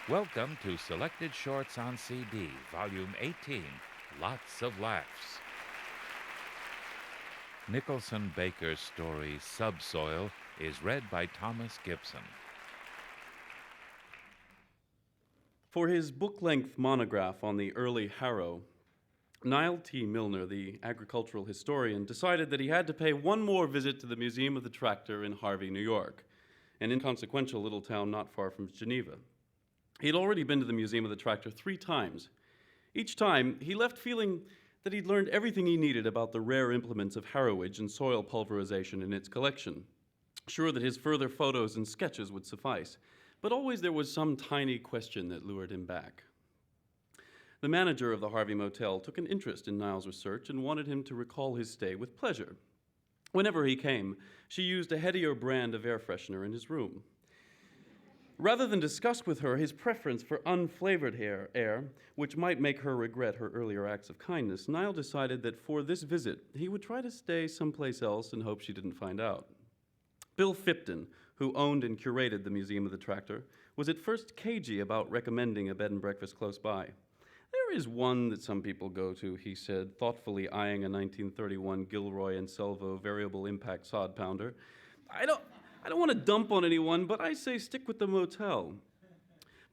Welcome to Selected Shorts on CD, Volume 18, Lots of Laughs. Nicholson Baker's story, Subsoil, is read by Thomas Gibson. For his book-length monograph on the early Harrow, Niall T. Milner, the agricultural historian, decided that he had to pay one more visit to the Museum of the Tractor in Harvey, New York, an inconsequential little town not far from Geneva. He had already been to the Museum of the Tractor 3 times. Each time, he left feeling that he'd learned everything he needed about the rare implements of harrowage and soil pulverization in its collection, sure that his further photos and sketches would suffice. But always there was some tiny question that lured him back. The manager of the Harvey Motel took an interest in Niall's research and wanted him to recall his stay with pleasure. Whenever he came, she used a headier brand of air freshener in his room. Rather than discuss with her his preference for unflavored air, which might make her regret her earlier acts of kindness, Niall decided that for this visit, he would try to stay someplace else and hope she didn't find out. Bill Fipton, who owned and curated the Museum of the Tractor, was at first cagey about recommending a bed and breakfast close by. "There is one that some people go to," he said, thoughtfully eyeing a 1931 Gilroy and Selvo variable impact sod pounder. I don't want to dump on anyone, but I say stick with the motel."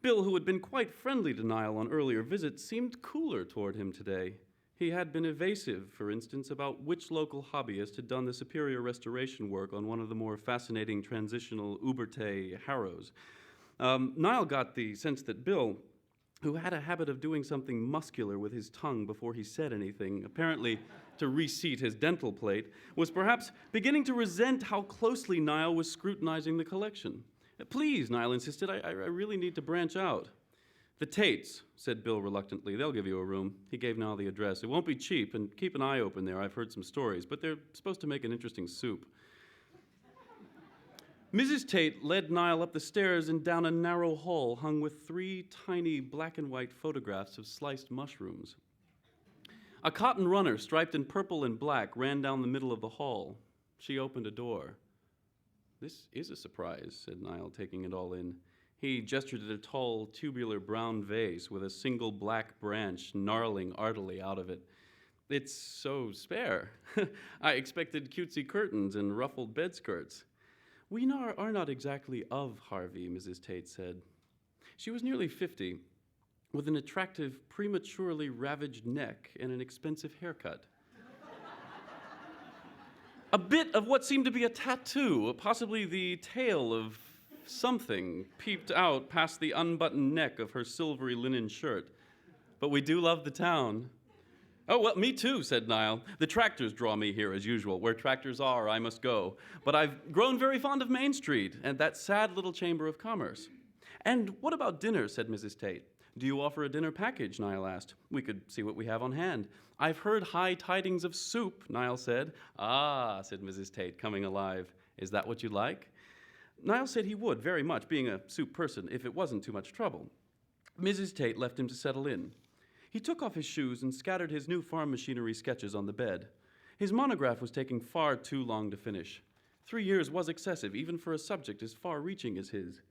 Bill, who had been quite friendly to Niall on earlier visits, seemed cooler toward him today. He had been evasive, for instance, about which local hobbyist had done the superior restoration work on one of the more fascinating transitional Uberté harrows. Niall got the sense that Bill, who had a habit of doing something muscular with his tongue before he said anything, apparently to reseat his dental plate, was perhaps beginning to resent how closely Niall was scrutinizing the collection. "Please," Niall insisted, I really need to branch out." "The Tates," said Bill reluctantly. "They'll give you a room." He gave Niall the address. "It won't be cheap, and keep an eye open there. I've heard some stories, but they're supposed to make an interesting soup." Mrs. Tate led Niall up the stairs and down a narrow hall hung with 3 tiny black and white photographs of sliced mushrooms. A cotton runner striped in purple and black ran down the middle of the hall. She opened a door. "This is a surprise," said Niall, taking it all in. He gestured at a tall, tubular brown vase with a single black branch gnarling artily out of it. "It's so spare. I expected cutesy curtains and ruffled bedskirts." "We are not exactly of Harvey," Mrs. Tate said. She was nearly 50, with an attractive, prematurely ravaged neck and an expensive haircut. A bit of what seemed to be a tattoo, possibly the tail of something, peeped out past the unbuttoned neck of her silvery linen shirt. "But we do love the town." "Oh, well, me too," said Niall. "The tractors draw me here, as usual. Where tractors are, I must go. But I've grown very fond of Main Street and that sad little chamber of commerce." "And what about dinner?" said Mrs. Tate. "Do you offer a dinner package?" Niall asked. "We could see what we have on hand." "I've heard high tidings of soup," Niall said. "Ah," said Mrs. Tate, coming alive. "Is that what you like?" Niall said he would, very much, being a soup person, if it wasn't too much trouble. Mrs. Tate left him to settle in. He took off his shoes and scattered his new farm machinery sketches on the bed. His monograph was taking far too long to finish. 3 years was excessive, even for a subject as far-reaching as his.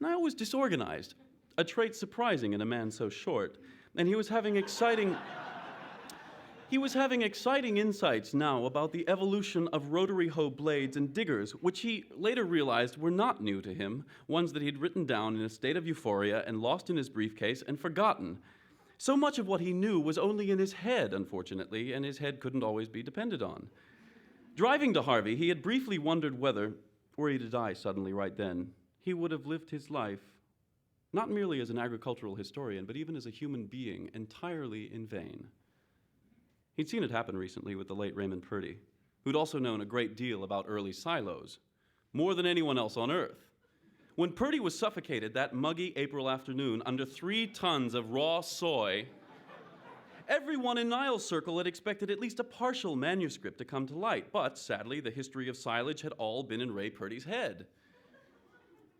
Niall was disorganized, a trait surprising in a man so short, and he was having exciting insights now about the evolution of rotary hoe blades and diggers, which he later realized were not new to him, ones that he'd written down in a state of euphoria and lost in his briefcase and forgotten. So much of what he knew was only in his head, unfortunately, and his head couldn't always be depended on. Driving to Harvey, he had briefly wondered whether, were he to die suddenly right then, he would have lived his life, not merely as an agricultural historian, but even as a human being, entirely in vain. He'd seen it happen recently with the late Raymond Purdy, who'd also known a great deal about early silos, more than anyone else on earth. When Purdy was suffocated that muggy April afternoon under 3 tons of raw soy, everyone in Niall's circle had expected at least a partial manuscript to come to light, but sadly, the history of silage had all been in Ray Purdy's head.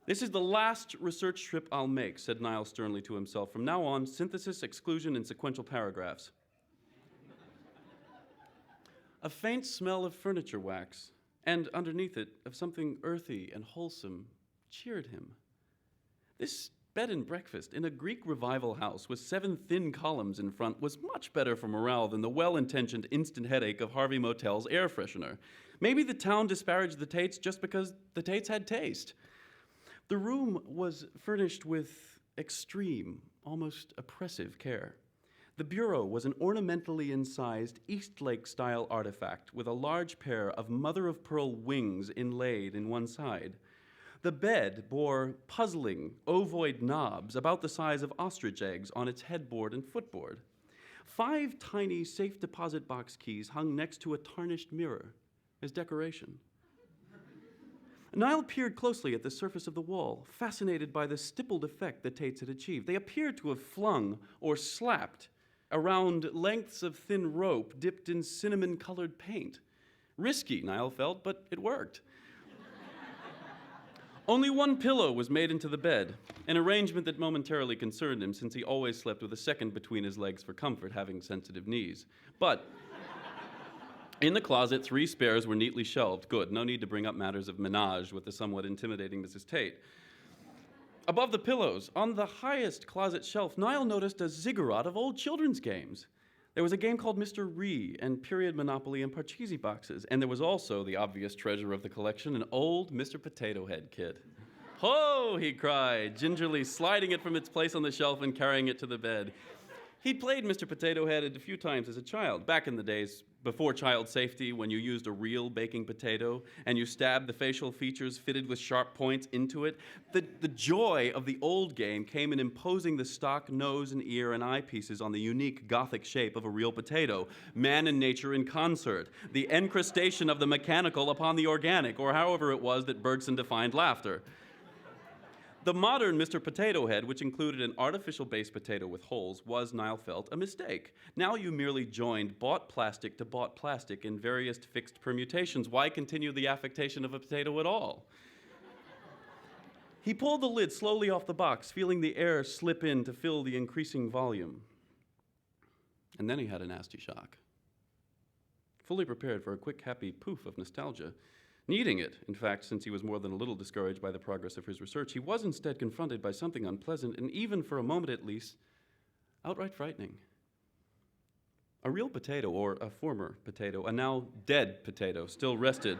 "This is the last research trip I'll make," said Niall sternly to himself. "From now on, synthesis, exclusion, and sequential paragraphs." A faint smell of furniture wax, and underneath it, of something earthy and wholesome, cheered him. This bed and breakfast in a Greek revival house with 7 thin columns in front was much better for morale than the well-intentioned instant headache of Harvey Motel's air freshener. Maybe the town disparaged the Tates just because the Tates had taste. The room was furnished with extreme, almost oppressive care. The bureau was an ornamentally incised Eastlake-style artifact with a large pair of mother-of-pearl wings inlaid in one side. The bed bore puzzling, ovoid knobs about the size of ostrich eggs on its headboard and footboard. 5 tiny safe deposit box keys hung next to a tarnished mirror as decoration. Niall peered closely at the surface of the wall, fascinated by the stippled effect the Tates had achieved. They appeared to have flung or slapped around lengths of thin rope dipped in cinnamon-colored paint. Risky, Niall felt, but it worked. Only one pillow was made into the bed, an arrangement that momentarily concerned him since he always slept with a second between his legs for comfort, having sensitive knees. But in the closet, 3 spares were neatly shelved. Good, no need to bring up matters of menage with the somewhat intimidating Mrs. Tate. Above the pillows, on the highest closet shelf, Niall noticed a ziggurat of old children's games. There was a game called Mr. Ree and period Monopoly and Parcheesi boxes, and there was also the obvious treasure of the collection, an old Mr. Potato Head kit. "Ho!" he cried, gingerly sliding it from its place on the shelf and carrying it to the bed. He'd played Mr. Potato Head a few times as a child, back in the days before child safety, when you used a real baking potato and you stabbed the facial features fitted with sharp points into it. The joy of the old game came in imposing the stock nose and ear and eyepieces on the unique Gothic shape of a real potato, man and nature in concert, the encrustation of the mechanical upon the organic, or however it was that Bergson defined laughter. The modern Mr. Potato Head, which included an artificial base potato with holes, was, Niall felt, a mistake. Now you merely joined bought plastic to bought plastic in various fixed permutations. Why continue the affectation of a potato at all? He pulled the lid slowly off the box, feeling the air slip in to fill the increasing volume. And then he had a nasty shock. Fully prepared for a quick, happy poof of nostalgia, needing it, in fact, since he was more than a little discouraged by the progress of his research, he was instead confronted by something unpleasant, and even for a moment at least, outright frightening. A real potato, or a former potato, a now dead potato, still rested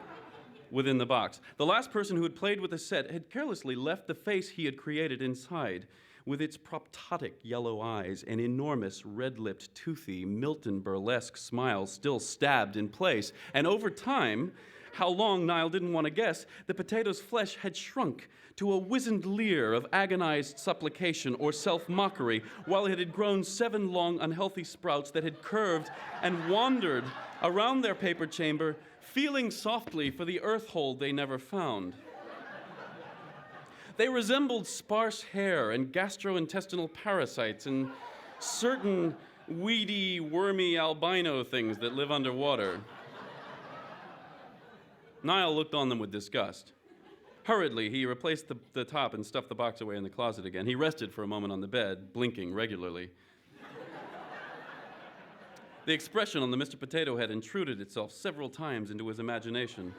within the box. The last person who had played with the set had carelessly left the face he had created inside, with its proptotic yellow eyes and enormous red-lipped, toothy, Milton burlesque smile still stabbed in place, and over time, how long Niall didn't want to guess, the potato's flesh had shrunk to a wizened leer of agonized supplication or self-mockery, while it had grown 7 long, unhealthy sprouts that had curved and wandered around their paper chamber, feeling softly for the earth hole they never found. They resembled sparse hair and gastrointestinal parasites and certain weedy, wormy albino things that live underwater. Niall looked on them with disgust. Hurriedly, he replaced the top and stuffed the box away in the closet again. He rested for a moment on the bed, blinking regularly. The expression on the Mr. Potato Head intruded itself several times into his imagination.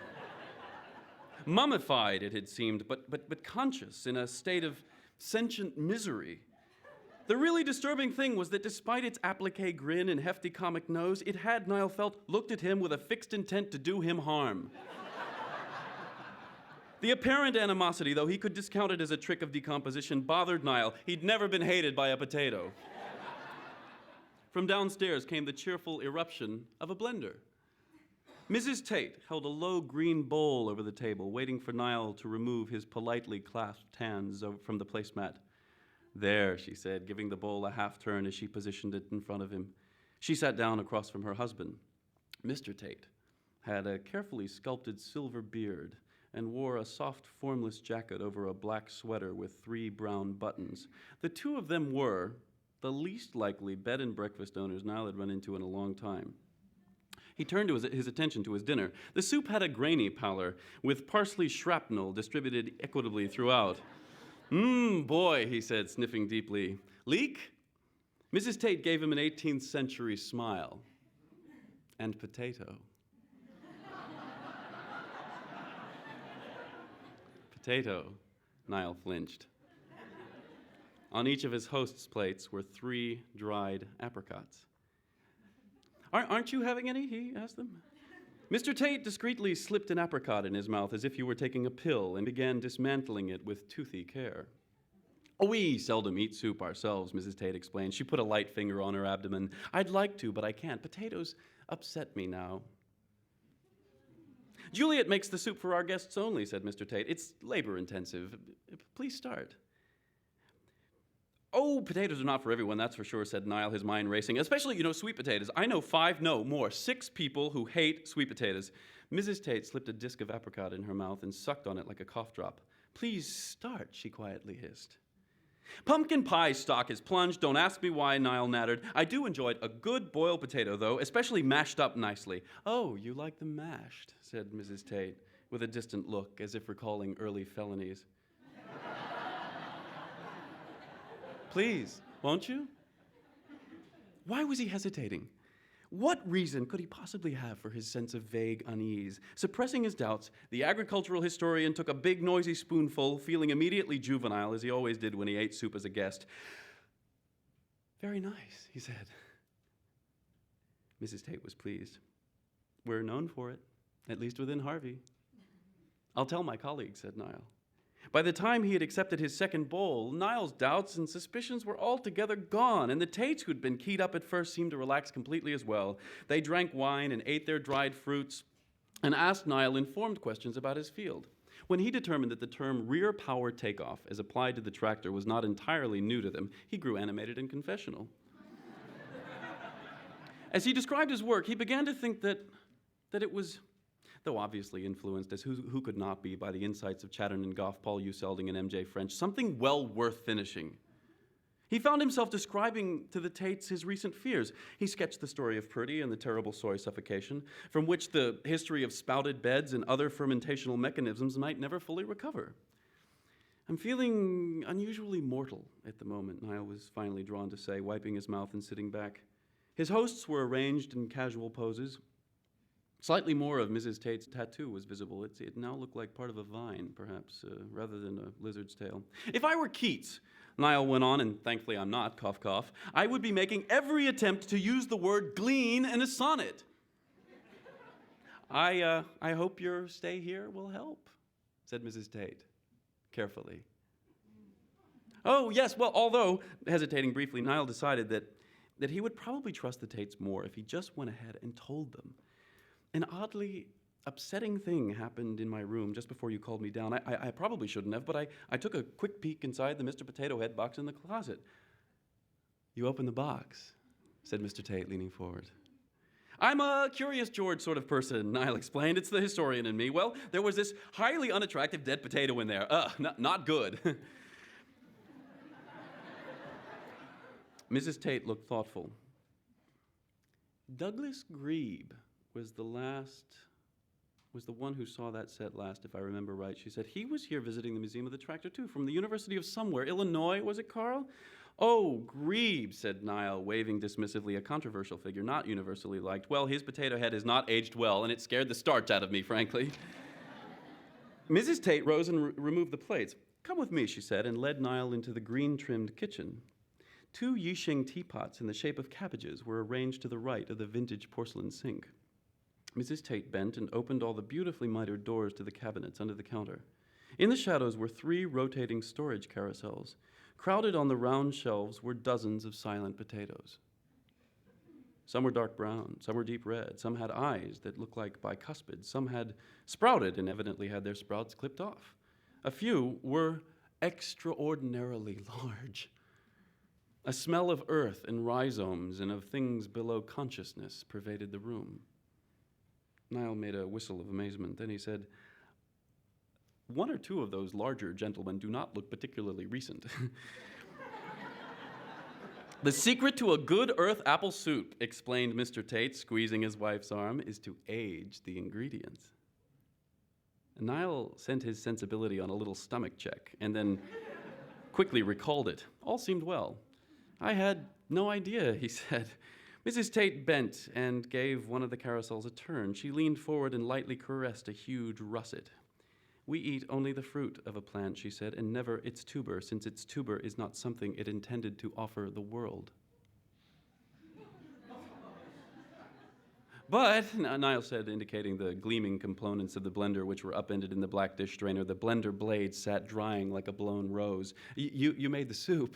Mummified, it had seemed, but conscious, in a state of sentient misery. The really disturbing thing was that despite its appliqué grin and hefty comic nose, it had, Niall felt, looked at him with a fixed intent to do him harm. The apparent animosity, though he could discount it as a trick of decomposition, bothered Niall. He'd never been hated by a potato. From downstairs came the cheerful eruption of a blender. Mrs. Tate held a low green bowl over the table, waiting for Niall to remove his politely clasped hands from the placemat. "There," she said, giving the bowl a half-turn as she positioned it in front of him. She sat down across from her husband. Mr. Tate had a carefully sculpted silver beard and wore a soft, formless jacket over a black sweater with 3 brown buttons. The two of them were the least likely bed and breakfast owners Niall had run into in a long time. He turned his attention to his dinner. The soup had a grainy pallor, with parsley shrapnel distributed equitably throughout. Boy," he said, sniffing deeply. "Leek?" Mrs. Tate gave him an 18th century smile. "And potato." "Potato," Niall flinched. On each of his host's plates were 3 dried apricots. Aren't you having any? He asked them. Mr. Tate discreetly slipped an apricot in his mouth as if he were taking a pill and began dismantling it with toothy care. "Oh, we seldom eat soup ourselves," Mrs. Tate explained. She put a light finger on her abdomen. "I'd like to, but I can't. Potatoes upset me now." "Juliet makes the soup for our guests only," said Mr. Tate. "It's labor-intensive. Please start." "Oh, potatoes are not for everyone, that's for sure," said Niall, his mind racing. "Especially, sweet potatoes. I know 5, no, more, 6 people who hate sweet potatoes." Mrs. Tate slipped a disc of apricot in her mouth and sucked on it like a cough drop. "Please start," she quietly hissed. "Pumpkin pie stock is plunged. Don't ask me why," Niall nattered. "I do enjoy a good boiled potato, though, especially mashed up nicely." "Oh, you like them mashed," said Mrs. Tate, with a distant look, as if recalling early felonies. "Please, won't you?" Why was he hesitating? What reason could he possibly have for his sense of vague unease? Suppressing his doubts, the agricultural historian took a big, noisy spoonful, feeling immediately juvenile, as he always did when he ate soup as a guest. "Very nice," he said. Mrs. Tate was pleased. "We're known for it, at least within Harvey." "I'll tell my colleagues," said Niall. By the time he had accepted his second bowl, Niall's doubts and suspicions were altogether gone, and the Tates, who'd been keyed up at first, seemed to relax completely as well. They drank wine and ate their dried fruits and asked Niall informed questions about his field. When he determined that the term rear power takeoff, as applied to the tractor, was not entirely new to them, he grew animated and confessional. As he described his work, he began to think that it was, though obviously influenced, as who could not be, by the insights of Chatterton Goff, Paul U. Selding, and M.J. French, something well worth finishing. He found himself describing to the Tates his recent fears. He sketched the story of Purdy and the terrible soy suffocation, from which the history of spouted beds and other fermentational mechanisms might never fully recover. "I'm feeling unusually mortal at the moment," Niall was finally drawn to say, wiping his mouth and sitting back. His hosts were arranged in casual poses. Slightly more of Mrs. Tate's tattoo was visible. It now looked like part of a vine, perhaps, rather than a lizard's tail. "If I were Keats," Niall went on, and thankfully I'm not, cough, cough, "I would be making every attempt to use the word glean in a sonnet." I hope your stay here will help," said Mrs. Tate, carefully. "Oh, yes, well, although," hesitating briefly, Niall decided that he would probably trust the Tates more if he just went ahead and told them. "An oddly upsetting thing happened in my room just before you called me down. I probably shouldn't have, but I took a quick peek inside the Mr. Potato Head box in the closet." "You opened the box," said Mr. Tate, leaning forward. "I'm a Curious George sort of person," Niall explained. "It's the historian in me. Well, there was this highly unattractive dead potato in there. Not good." Mrs. Tate looked thoughtful. "Douglas Grebe was the one who saw that set last, if I remember right," she said. "He was here visiting the Museum of the Tractor, too, from the University of somewhere. Illinois, was it, Carl?" "Oh, Grebe," said Niall, waving dismissively, "a controversial figure, not universally liked. Well, his potato head has not aged well, and it scared the starch out of me, frankly." Mrs. Tate rose and removed the plates. "Come with me," she said, and led Niall into the green-trimmed kitchen. 2 Yixing teapots in the shape of cabbages were arranged to the right of the vintage porcelain sink. Mrs. Tate bent and opened all the beautifully mitered doors to the cabinets under the counter. In the shadows were 3 rotating storage carousels. Crowded on the round shelves were dozens of silent potatoes. Some were dark brown, some were deep red, some had eyes that looked like bicuspids, some had sprouted and evidently had their sprouts clipped off. A few were extraordinarily large. A smell of earth and rhizomes and of things below consciousness pervaded the room. Niall made a whistle of amazement. Then he said, "1 or 2 of those larger gentlemen do not look particularly recent." "The secret to a good earth apple soup," explained Mr. Tate, squeezing his wife's arm, "is to age the ingredients." Niall sent his sensibility on a little stomach check and then quickly recalled it. All seemed well. "I had no idea," he said. Mrs. Tate bent and gave one of the carousels a turn. She leaned forward and lightly caressed a huge russet. "We eat only the fruit of a plant," she said, "and never its tuber, since its tuber is not something it intended to offer the world." "But," Niall said, indicating the gleaming components of the blender which were upended in the black dish strainer, the blender blade sat drying like a blown rose. You made the soup."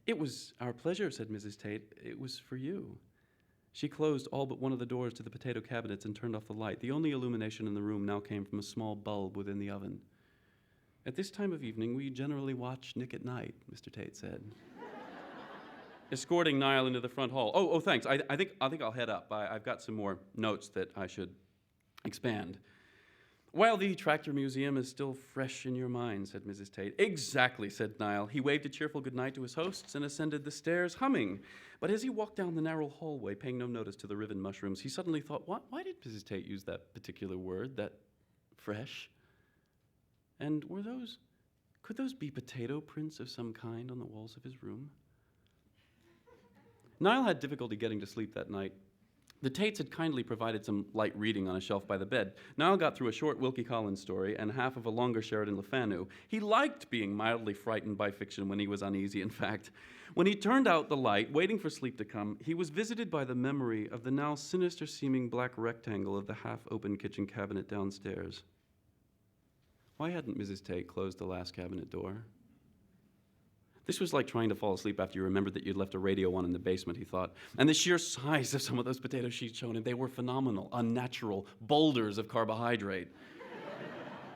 "It was our pleasure," said Mrs. Tate. "It was for you." She closed all but one of the doors to the potato cabinets and turned off the light. The only illumination in the room now came from a small bulb within the oven. "At this time of evening, we generally watch Nick at Night," Mr. Tate said, escorting Niall into the front hall. Oh, thanks. I think I'll head up. I've got some more notes that I should expand." "While the Tractor Museum is still fresh in your mind," said Mrs. Tate. "Exactly," said Niall. He waved a cheerful goodnight to his hosts and ascended the stairs, humming. But as he walked down the narrow hallway, paying no notice to the riven mushrooms, he suddenly thought, why did Mrs. Tate use that particular word, that fresh? And could those be potato prints of some kind on the walls of his room? Niall had difficulty getting to sleep that night. The Tates had kindly provided some light reading on a shelf by the bed. Niall got through a short Wilkie Collins story and half of a longer Sheridan Le Fanu. He liked being mildly frightened by fiction when he was uneasy, in fact. When he turned out the light, waiting for sleep to come, he was visited by the memory of the now sinister-seeming black rectangle of the half-open kitchen cabinet downstairs. Why hadn't Mrs. Tate closed the last cabinet door? This was like trying to fall asleep after you remembered that you'd left a radio on in the basement, he thought. And the sheer size of some of those potatoes she'd shown him, they were phenomenal, unnatural, boulders of carbohydrate.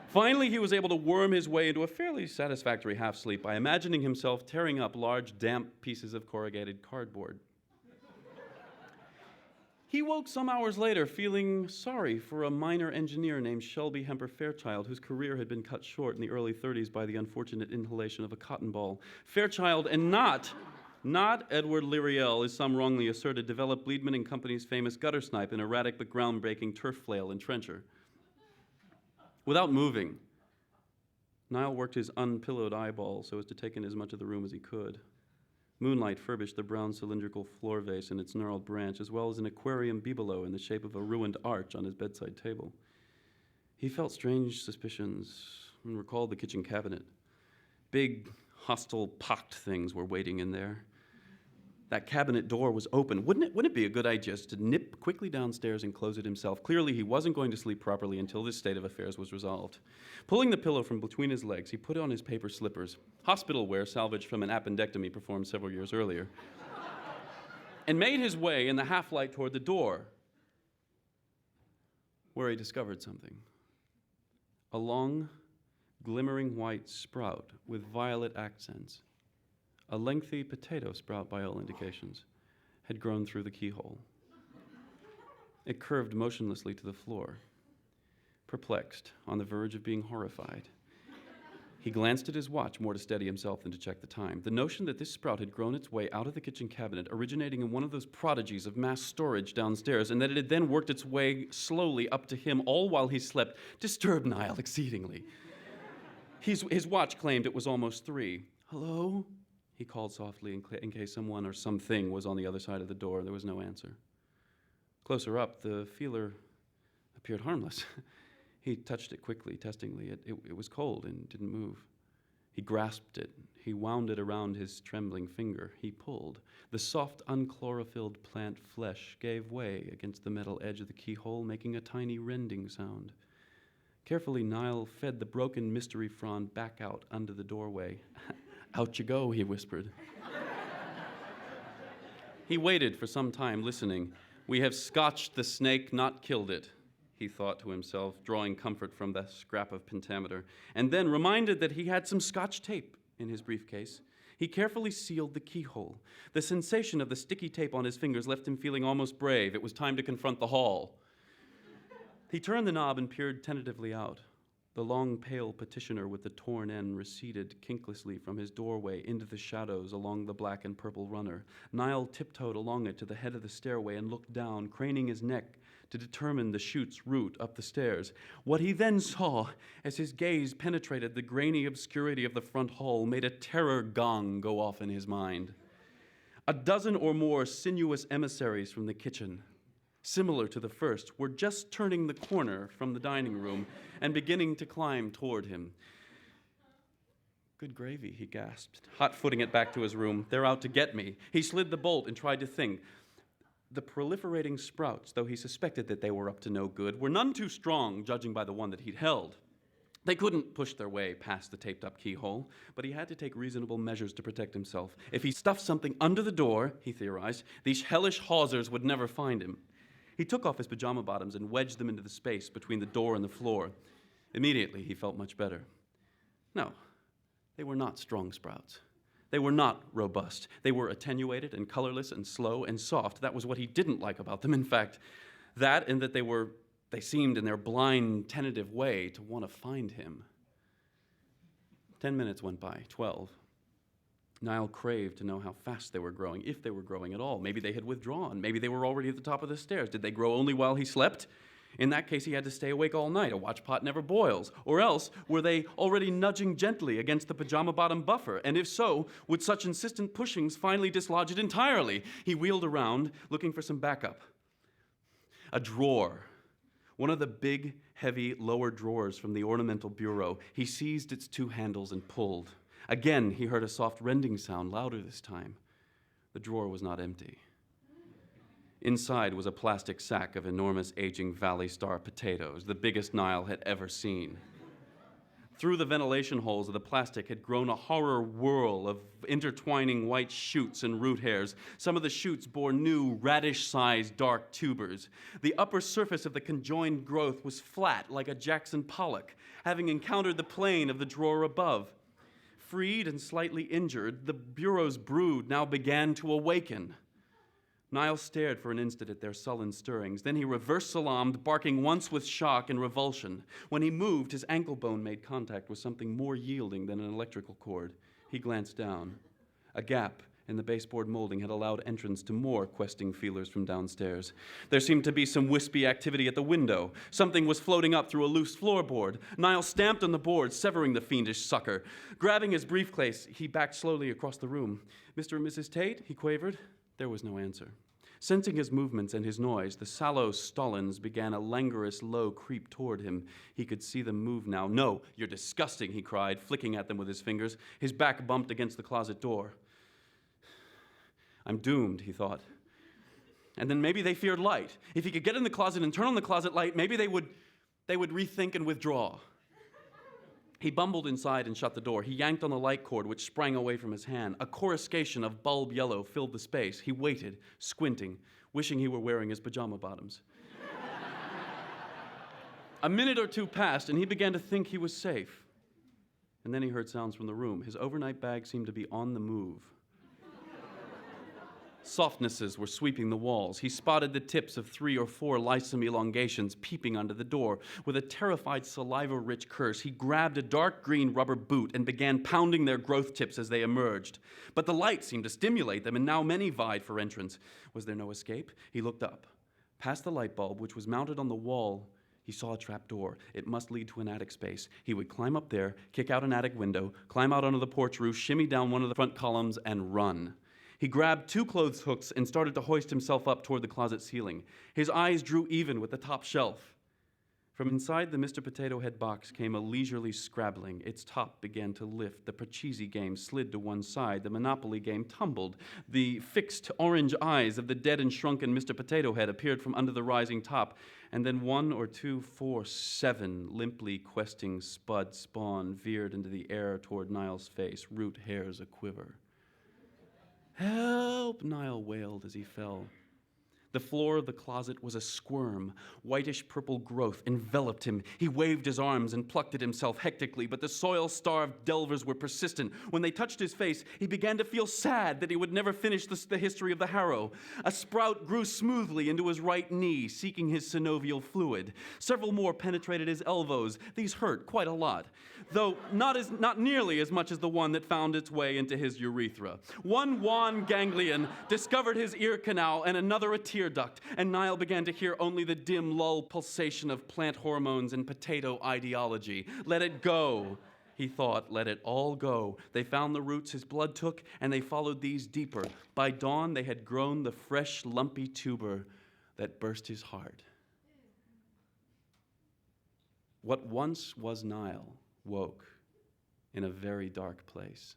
Finally, he was able to worm his way into a fairly satisfactory half-sleep by imagining himself tearing up large, damp pieces of corrugated cardboard. He woke some hours later feeling sorry for a minor engineer named Shelby Hemper Fairchild, whose career had been cut short in the early 30s by the unfortunate inhalation of a cotton ball. Fairchild, and not Edward Lyriel, as some wrongly asserted, developed Bleedman and Company's famous gutter snipe, an erratic but groundbreaking turf flail and trencher. Without moving, Niall worked his unpillowed eyeball so as to take in as much of the room as he could. Moonlight furbished the brown cylindrical floor vase and its gnarled branch, as well as an aquarium bibelot in the shape of a ruined arch on his bedside table. He felt strange suspicions and recalled the kitchen cabinet. Big, hostile, pocked things were waiting in there. That cabinet door was open. Wouldn't it be a good idea just to nip quickly downstairs and close it himself? Clearly, he wasn't going to sleep properly until this state of affairs was resolved. Pulling the pillow from between his legs, he put on his paper slippers, hospital wear salvaged from an appendectomy performed several years earlier, and made his way in the half-light toward the door, where he discovered something. A long, glimmering white sprout with violet accents, a lengthy potato sprout by all indications, had grown through the keyhole. It curved motionlessly to the floor. Perplexed, on the verge of being horrified, he glanced at his watch more to steady himself than to check the time. The notion that this sprout had grown its way out of the kitchen cabinet, originating in one of those prodigies of mass storage downstairs, and that it had then worked its way slowly up to him all while he slept, disturbed Niall exceedingly. His watch claimed it was almost 3. "Hello?" he called softly in case someone or something was on the other side of the door. There was no answer. Closer up, the feeler appeared harmless. He touched it quickly, testingly. It was cold and didn't move. He grasped it. He wound it around his trembling finger. He pulled. The soft, unchlorophylled plant flesh gave way against the metal edge of the keyhole, making a tiny rending sound. Carefully, Niall fed the broken mystery frond back out under the doorway. "Out you go," he whispered. He waited for some time, listening. "We have scotched the snake, not killed it," he thought to himself, drawing comfort from the scrap of pentameter. And then, reminded that he had some Scotch tape in his briefcase, he carefully sealed the keyhole. The sensation of the sticky tape on his fingers left him feeling almost brave. It was time to confront the hall. He turned the knob and peered tentatively out. The long, pale petitioner with the torn end receded kinklessly from his doorway into the shadows along the black and purple runner. Niall tiptoed along it to the head of the stairway and looked down, craning his neck to determine the chute's route up the stairs. What he then saw, as his gaze penetrated the grainy obscurity of the front hall, made a terror gong go off in his mind. A dozen or more sinuous emissaries from the kitchen, similar to the first, were just turning the corner from the dining room and beginning to climb toward him. "Good gravy," he gasped, hot-footing it back to his room. "They're out to get me." He slid the bolt and tried to think. The proliferating sprouts, though he suspected that they were up to no good, were none too strong, judging by the one that he'd held. They couldn't push their way past the taped-up keyhole, but he had to take reasonable measures to protect himself. If he stuffed something under the door, he theorized, these hellish hawsers would never find him. He took off his pajama bottoms and wedged them into the space between the door and the floor. Immediately, he felt much better. No, they were not strong sprouts. They were not robust. They were attenuated and colorless and slow and soft. That was what he didn't like about them. In fact, that and that they seemed in their blind, tentative way to want to find him. 10 minutes went by, 12. Niall craved to know how fast they were growing, if they were growing at all. Maybe they had withdrawn. Maybe they were already at the top of the stairs. Did they grow only while he slept? In that case, he had to stay awake all night. A watch pot never boils. Or else, were they already nudging gently against the pajama bottom buffer? And if so, would such insistent pushings finally dislodge it entirely? He wheeled around, looking for some backup. A drawer. One of the big, heavy lower drawers from the ornamental bureau. He seized its two handles and pulled. Again, he heard a soft rending sound, louder this time. The drawer was not empty. Inside was a plastic sack of enormous aging Valley Star potatoes, the biggest Niall had ever seen. Through the ventilation holes of the plastic had grown a horror whirl of intertwining white shoots and root hairs. Some of the shoots bore new, radish-sized dark tubers. The upper surface of the conjoined growth was flat like a Jackson Pollock, having encountered the plane of the drawer above. Freed and slightly injured, the bureau's brood now began to awaken. Niall stared for an instant at their sullen stirrings. Then he reverse salaamed, barking once with shock and revulsion. When he moved, his ankle bone made contact with something more yielding than an electrical cord. He glanced down. A gap in the baseboard molding had allowed entrance to more questing feelers from downstairs. There seemed to be some wispy activity at the window. Something was floating up through a loose floorboard. Niall stamped on the board, severing the fiendish sucker. Grabbing his briefcase, he backed slowly across the room. "Mr. and Mrs. Tate?" he quavered. There was no answer. Sensing his movements and his noise, the sallow Stollins began a languorous, low creep toward him. He could see them move now. "No, you're disgusting," he cried, flicking at them with his fingers. His back bumped against the closet door. "I'm doomed," he thought. And then maybe they feared light. If he could get in the closet and turn on the closet light, maybe they would rethink and withdraw. He bumbled inside and shut the door. He yanked on the light cord, which sprang away from his hand. A coruscation of bulb yellow filled the space. He waited, squinting, wishing he were wearing his pajama bottoms. A minute or two passed, and he began to think he was safe. And then he heard sounds from the room. His overnight bag seemed to be on the move. Softnesses were sweeping the walls. He spotted the tips of 3 or 4 lissome elongations peeping under the door. With a terrified, saliva-rich curse, he grabbed a dark green rubber boot and began pounding their growth tips as they emerged. But the light seemed to stimulate them, and now many vied for entrance. Was there no escape? He looked up. Past the light bulb, which was mounted on the wall, he saw a trap door. It must lead to an attic space. He would climb up there, kick out an attic window, climb out onto the porch roof, shimmy down one of the front columns, and run. He grabbed 2 clothes hooks and started to hoist himself up toward the closet ceiling. His eyes drew even with the top shelf. From inside the Mr. Potato Head box came a leisurely scrabbling. Its top began to lift. The Pachisi game slid to one side. The Monopoly game tumbled. The fixed orange eyes of the dead and shrunken Mr. Potato Head appeared from under the rising top. And then 1 or 2, 4, 7 limply questing spud spawn veered into the air toward Niall's face, root hairs a-quiver. "Help!" Niall wailed as he fell. The floor of the closet was a squirm. Whitish-purple growth enveloped him. He waved his arms and plucked at himself hectically, but the soil-starved delvers were persistent. When they touched his face, he began to feel sad that he would never finish the history of the harrow. A sprout grew smoothly into his right knee, seeking his synovial fluid. Several more penetrated his elbows. These hurt quite a lot, though not nearly as much as the one that found its way into his urethra. One wan ganglion discovered his ear canal and another a tear duct, and Niall began to hear only the dim lull pulsation of plant hormones and potato ideology. Let it go, he thought, let it all go. They found the roots his blood took, and they followed these deeper. By dawn, they had grown the fresh, lumpy tuber. that burst his heart. What once was Nile woke in a very dark place.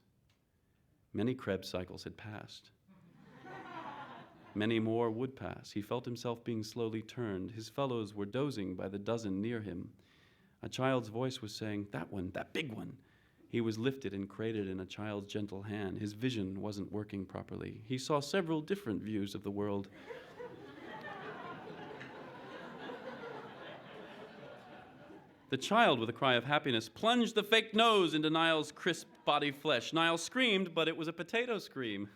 Many Krebs cycles had passed. Many more would pass. He felt himself being slowly turned. His fellows were dozing by the dozen near him. A child's voice was saying, "That one, that big one." He was lifted and cradled in a child's gentle hand. His vision wasn't working properly. He saw several different views of the world. The child, with a cry of happiness, plunged the fake nose into Niall's crisp body flesh. Niall screamed, but it was a potato scream.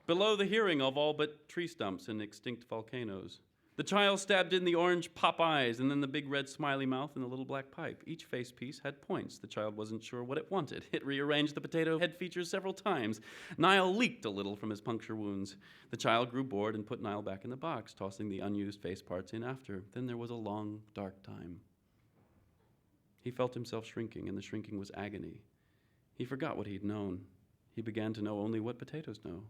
Below the hearing of all but tree stumps and extinct volcanoes. The child stabbed in the orange pop eyes and then the big red smiley mouth and the little black pipe. Each face piece had points. The child wasn't sure what it wanted. It rearranged the potato head features several times. Niall leaked a little from his puncture wounds. The child grew bored and put Niall back in the box, tossing the unused face parts in after. Then there was a long, dark time. He felt himself shrinking, and the shrinking was agony. He forgot what he'd known. He began to know only what potatoes know.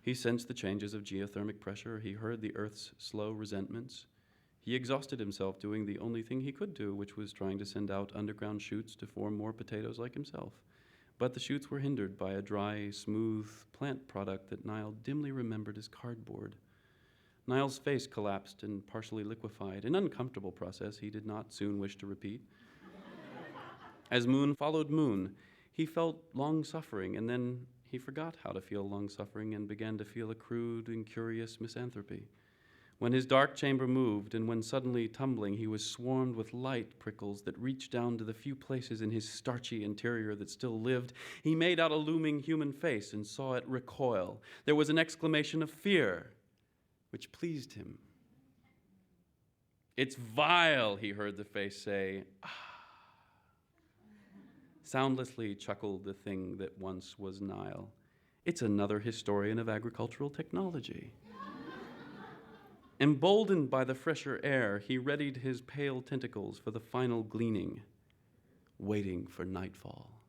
He sensed the changes of geothermic pressure. He heard the Earth's slow resentments. He exhausted himself doing the only thing he could do, which was trying to send out underground shoots to form more potatoes like himself. But the shoots were hindered by a dry, smooth plant product that Niall dimly remembered as cardboard. Niall's face collapsed and partially liquefied, an uncomfortable process he did not soon wish to repeat. As moon followed moon, he felt long suffering, and then he forgot how to feel long-suffering and began to feel a crude and curious misanthropy. When his dark chamber moved, and when suddenly tumbling, he was swarmed with light prickles that reached down to the few places in his starchy interior that still lived, he made out a looming human face and saw it recoil. There was an exclamation of fear, which pleased him. "It's vile," he heard the face say. "Ah." Soundlessly chuckled the thing that once was Niall. "It's another historian of agricultural technology." Emboldened by the fresher air, he readied his pale tentacles for the final gleaning, waiting for nightfall.